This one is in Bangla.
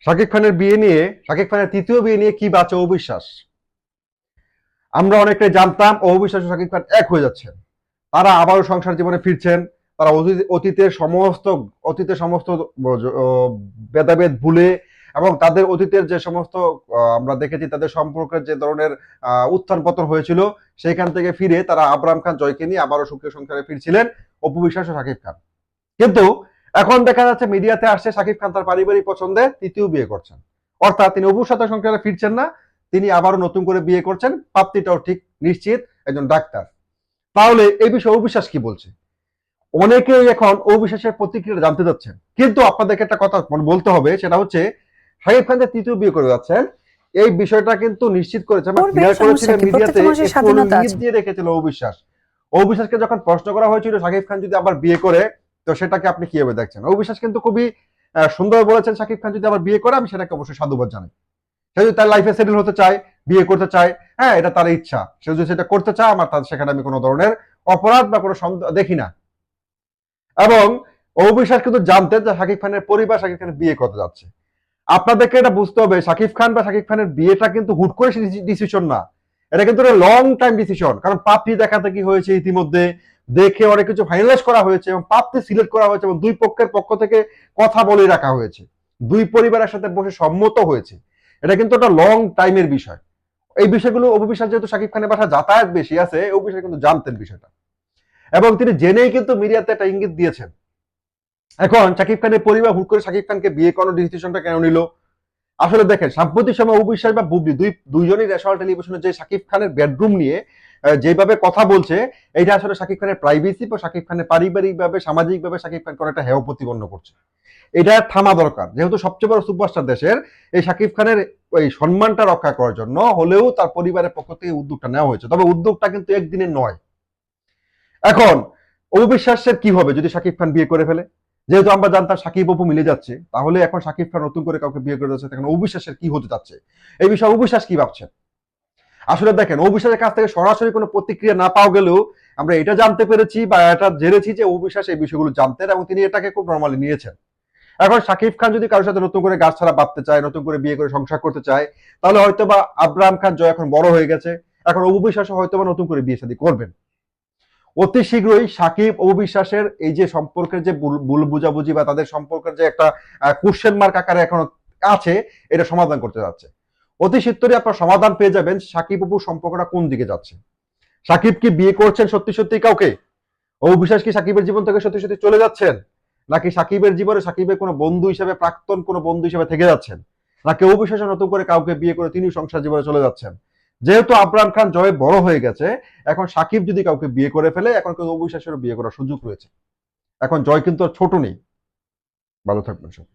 শাকিব খানের বিয়ে নিয়ে, শাকিব খানের তৃতীয় বিয়ে নিয়ে কি বাঁচে অবিশ্বাস। আমরা অনেকটাই জানতাম অবিশ্বাস ও শাকিব খান এক হয়ে যাচ্ছেন, তারা আবারও সংসার জীবনে ফিরছেন। তারা অতীতের সমস্ত ভেদাভেদ ভুলে এবং তাদের অতীতের যে সমস্ত আমরা দেখেছি তাদের সম্পর্কের যে ধরনের উত্থান পতন হয়েছিল, সেইখান থেকে ফিরে তারা আবরাম খান জয়কে নিয়ে আবারও সুখের সংসারে ফিরছিলেন অপু বিশ্বাস ও শাকিব খান। কিন্তু এখন দেখা যাচ্ছে মিডিয়াতে আসছে শাকিব খান তার পারিবারিক পছন্দে তৃতীয় বিয়ে করছেন, অর্থাৎ তিনি অপুর সাথে সংসারে ফিরছেন না, তিনি আবারও নতুন করে বিয়ে করছেন, প্রাপ্তিটাও ঠিক নিশ্চিত, একজন ডাক্তার। তাহলে এই বিষয়ে অবিশ্বাস কি বলছে? অনেকেই এখন অবিশ্বাসের প্রতিক্রিয়া জানতে যাচ্ছেন, কিন্তু আপনাদেরকে একটা কথা বলতে হবে, সেটা হচ্ছে শাকিব খান যে তৃতীয় বিয়ে করে যাচ্ছেন এই বিষয়টা কিন্তু নিশ্চিত করেছে বা করবে, ক্লিয়ার সমস্যা করেছিলেন কি? মিডিয়াতে, প্রত্যেকটা মানুষের একটু স্বাধীনতা ইঙ্গিত আছে। দিয়ে রেখেছিল অবিশ্বাস। অবিশ্বাসকে যখন প্রশ্ন করা হয়েছিল শাকিব খান যদি আবার বিয়ে করে, তো সেটাকে আপনি কিভাবে দেখছেন? অবিশ্বাস কিন্তু খুবই সুন্দর বলেছেন, শাকিব খান যদি আবার বিয়ে করে আমি সেটাকে অবশ্যই সাধুবাদ জানাই। সে যদি তার লাইফে সেটেল হতে চায়, বিয়ে করতে চায়, হ্যাঁ এটা তার ইচ্ছা, সে যদি সেটা করতে চায় আমার তার সেখানে আমি কোনো ধরনের অপরাধ বা কোনো সন্দেহ দেখি না। এবং অবিশ্বাস কিন্তু জানতেন যে শাকিব খানের পরিবার শাকিব খানের বিয়ে করতে যাচ্ছে। আপনাদেরকে এটা বুঝতে হবে, শাকিব খান বা শাকিব খানের বিয়েটা কিন্তু হুট করে ডিসিশন না, এটা কিন্তু লং টাইম ডিসিশন। কারণ পাত্রী দেখাতে কি হয়েছে ইতিমধ্যে, দেখে অনেক কিছু ফাইনালাইজ করা হয়েছে এবং পাত্রী সিলেক্ট করা হয়েছে এবং দুই পক্ষের পক্ষ থেকে কথা বলে রাখা হয়েছে, দুই পরিবারের সাথে বসে সম্মত হয়েছে। এটা কিন্তু একটা লং টাইমের বিষয়। এই বিষয়গুলো অবিশ্বাস যেহেতু শাকিব খানের বাসা যাতায়াত বেশি আছে, অবিশ্বাস কিন্তু জানতেন বিষয়টা এবং তিনি জেনেই কিন্তু মিডিয়াতে একটা ইঙ্গিত দিয়েছেন। এখন শাকিব খানের পরিবার হুট করে শাকিব খানকে বিয়ে করানোর ডিসিশনটা কেন নিল? আসলে দেখেন সাম্প্রতিক সময় অবিশ্বাস বা বুবলি দুইজনই ন্যাশনাল টেলিভিশনে যে শাকিব খানের বেডরুম নিয়ে যেভাবে কথা বলছে, এটা আসলে শাকিব খানের প্রাইভেসি বা শাকিব খানের পারিবারিকভাবে সামাজিকভাবে শাকিব খানকে অনেকটা হেয় প্রতিপন্ন করছে। এটা থামা দরকার, যেহেতু সবচেয়ে বড় সুপারস্টার দেশের, এই শাকিব খানের ওই সম্মানটা রক্ষা করার জন্য হলেও তার পরিবারের পক্ষ থেকে উদ্যোগটা নেওয়া হয়েছে, তবে উদ্যোগটা কিন্তু একদিনের নয়। এখন অবিশ্বাসের কি হবে যদি শাকিব খান বিয়ে করে ফেলে? যেহেতু আমরা জানতাম সাকিব অপু মিলে যাচ্ছে, তাহলে এখন শাকিব খান নতুন করে কাউকে বিয়ে করে যাচ্ছে, তখন অবিশ্বাসের কি হতে যাচ্ছে? এই বিষয়ে অবিশ্বাস কি ভাবছেন? আসলে দেখেন অবিশ্বাসের কাছ থেকে সরাসরি কোনো প্রতিক্রিয়া না পাওয়া গেলেও আমরা এটা জানতে পেরেছি বা এটা জেনেছি যে অবিশ্বাস এই বিষয়গুলো জানতেন এবং তিনি এটাকে খুব নর্মালি নিয়েছেন। এখন শাকিব খান যদি কারোর সাথে নতুন করে গাছ ছাড়া বাঁধতে চায়, নতুন করে বিয়ে করে সংসার করতে চায়, তাহলে হয়তো বা আব্রাহাম খান জয় এখন বড় হয়ে গেছে, এখন অবিশ্বাসও হয়তো বা নতুন করে বিয়ে শাদী করবেন। অতি শীঘ্রই সাকিব অবিশ্বাসের এই যে সম্পর্কের যে ভুল বুঝাবুঝি বা তাদের সম্পর্কের যে একটা কোশ্চেন মার্ক আকারে এখনো আছে, এটা সমাধান করতে যাচ্ছে। অতি শীঘ্রই আপনার সমাধান পেয়ে যাবেন সাকিব অপুর সম্পর্কটা কোন দিকে যাচ্ছে। সাকিব কি বিয়ে করছেন সত্যি সত্যি কাউকে? অবিশ্বাস কি সাকিবের জীবন থেকে সত্যি সত্যি চলে যাচ্ছেন, নাকি সাকিবের জীবনে সাকিবের কোনো বন্ধু হিসেবে, প্রাক্তন কোনো বন্ধু হিসেবে থেকে যাচ্ছেন, নাকি অবিশ্বাসে নতুন করে কাউকে বিয়ে করে তিনি সংসার জীবনে চলে যাচ্ছেন? যেহেতু আবরাম খান জয় বড় হয়ে গেছে, এখন সাকিব যদি কাউকে বিয়ে করে ফেলে এখন কিন্তু অবিশ্বাসেরও বিয়ে করার সুযোগ রয়েছে। এখন জয় কিন্তু আর ছোট নেই। ভালো থাকবেন সব।